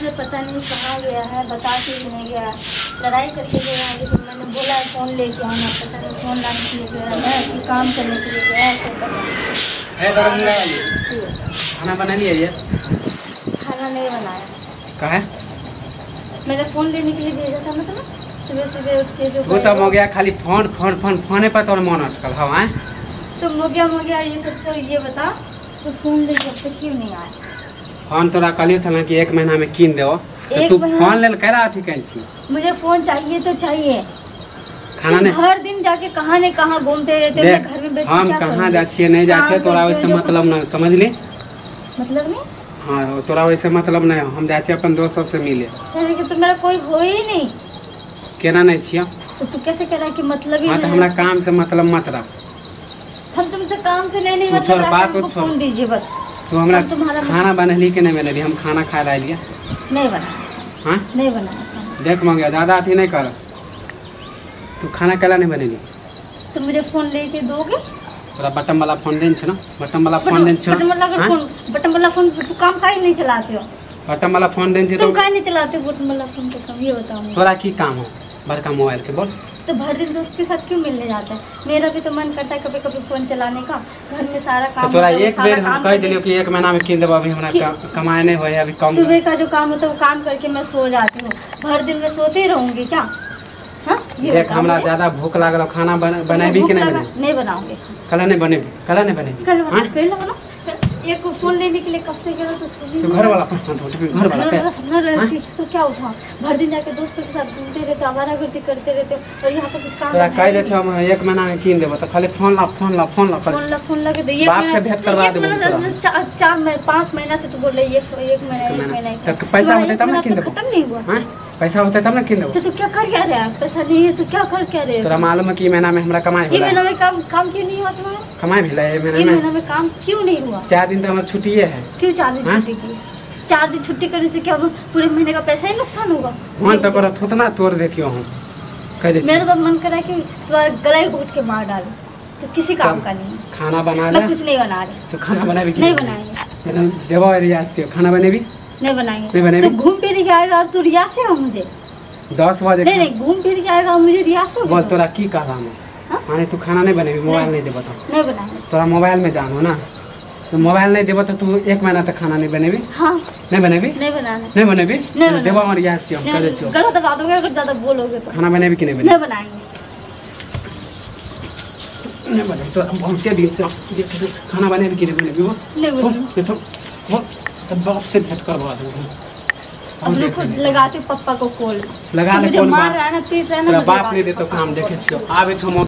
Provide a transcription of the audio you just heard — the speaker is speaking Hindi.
मुझे पता नहीं कहाँ गया है, बता के भी नहीं गया। लड़ाई करके गया है, लेकिन मैंने बोला है फ़ोन लेके आना, पता नहीं फ़ोन लाने के लिए गया है कि काम करने के लिए गया है। खाना बना लिया ये? खाना नहीं बनाया। कहाँ है? मैंने फ़ोन लेने के लिए भेजा था, मतलब सुबह सुबह उठ के जो वो तब हो गया खाली फोन फोन फोन फोने पर तो मन अटकल हवा है। तो हो गया ये सब। तो ये बता, तो फ़ोन ले जब तक क्यों नहीं आया? फोन तोरा कल चल कि 1 महीना में कीन दो, तो तू फोन ले कह रहा थी कहीं? मुझे फ़ोन चाहिए तो चाहिए। खाना नहीं, हर दिन जाके कहाँ न कहाँ घूमते रहते हैं, घर में बैठ के हम कहाँ जाछिए नहीं जाछिए तोरा वैसे मतलब न, समझ ली? मतलब नहीं? हाँ तोरा वैसे मतलब नहीं, हम जाछिए अपन दोस्त सबसे मिले। तो मेरा कोई हो ही नहीं, केना नहीं छिया? तो तू कैसे कह रहा है कि मतलब ही? हाँ तो हमारा काम से मतलब मत रख। हम तुमसे काम से नहीं मतलब बात फोन दीजिए बस। तो हमरा खाना बनली कि नहीं बनली? हम खाना खा रहा लिया नहीं बना। हाँ नहीं बना। देख मंगे ज्यादा अथी नहीं कर, तू खाना कैला नहीं बनेली? तो मुझे फोन लेके दोगे? तोरा बटन वाला फोन देन छ ना, बटन वाला फोन देन छ। बटन वाला फोन से तू काम काहे नहीं चलाते हो? बटन वाला फोन देन छ तो तुम काहे नहीं चलाते हो बटन वाला फोन? तो कम ये बताओ तोरा की काम हो बड़का मोबाइल के? बोल। तो भर दिन दोस्त के साथ क्यों मिलने जाता है? मेरा भी तो मन करता है कभी कभी फोन चलाने का, घर में सारा काम। तो तोरा एक बेर हम कह दिलियो कि 1 महीना में कीन देबो, अभी हमरा कमाए नहीं होय, अभी कम। सुबह का जो काम होता है वो काम करके मैं सो जाती हूँ, भर दिन में सोते ही रहूंगी क्या? हाँ देख हमरा ज्यादा भूख लागल, खाना बनाबी कि नहीं? नहीं बनाऊंगी। कल नहीं बनेबी? कल नहीं बनेबी? कल बना। एक फोन लेने के लिए कब से गया तो घर वाला घर वाला तो क्या उठा? भर दिन जाके दोस्तों के साथ घूमते रहते, आवारागर्दी करते रहते, और यहाँ पे कुछ काम कह देते हम 1 महीना में कीन देबो, तो खाली फोन ला फोन ला फोन ला फोन लगे दे। बाप से भेंट करवा देबो। 5 महीना से तू बोल रही है 1 महीना। पैसा होते तब ना कीन देबो। खत्म नहीं हुआ? पैसा होते तब ना कीन देबो। तो तू क्या कर क्या रहा है? पैसा नहीं है तो क्या कर क्या रहे? तोरा मालूम है कि महीना में हमरा कमाई होला? महीना में काम क्यों नहीं हुआ तुम्हारा? कमाई भेला है महीना में काम क्यों नहीं हुआ? 4 दिन तो हमारा छुट्टी है। क्यों 4 दिन छुट्टी की? 4 दिन छुट्टी करने से क्या पूरे महीने का पैसा ही नुकसान होगा? मन तो कर थोतना तोड़ देखियो हम कह दे। मेरा तो मन कर रहा है कि तुम्हारा गला ही घोट के मार डालो, तो किसी काम का नहीं। खाना बना ले। मैं कुछ नहीं बना रही। तो खाना बनाबी? नहीं बनाएंगे। देवा रियाज के खाना बनेबी? नहीं बनाएंगे। तो घूम फिर के आएगा और तू रियाज से मुझे 10 बजे? नहीं घूम फिर के आएगा और मुझे रियाज से। बोल तोरा की कह रहा हूँ माने तू खाना नहीं बनेबी? मोबाइल नहीं देबो तो नहीं बनाएंगे। तोरा मोबाइल में जानो ना, तो मोबाइल नहीं देबो तो तू 1 महीना तक खाना नहीं बनेबी? हाँ नहीं बनेबी? नहीं बनाना। नहीं बनेबी? देवा और रियाज के हम कह दे छियो। गलत बात होगा अगर ज्यादा बोलोगे तो। खाना बनेबी कि नहीं बनेबी? नहीं बनाएंगे। नहीं बनेबी तो बहुत के दिन से खाना बनेबी कि नहीं बनेबी? वो नहीं बनेबी। तो बाप से भेंट करवा दूंगा। अब रुको, लगाते पप्पा को कॉल। लगा ले, मार रहा है ना, पीट रहा है ना, बाप नहीं दे तो काम देखे छियो आबे छो।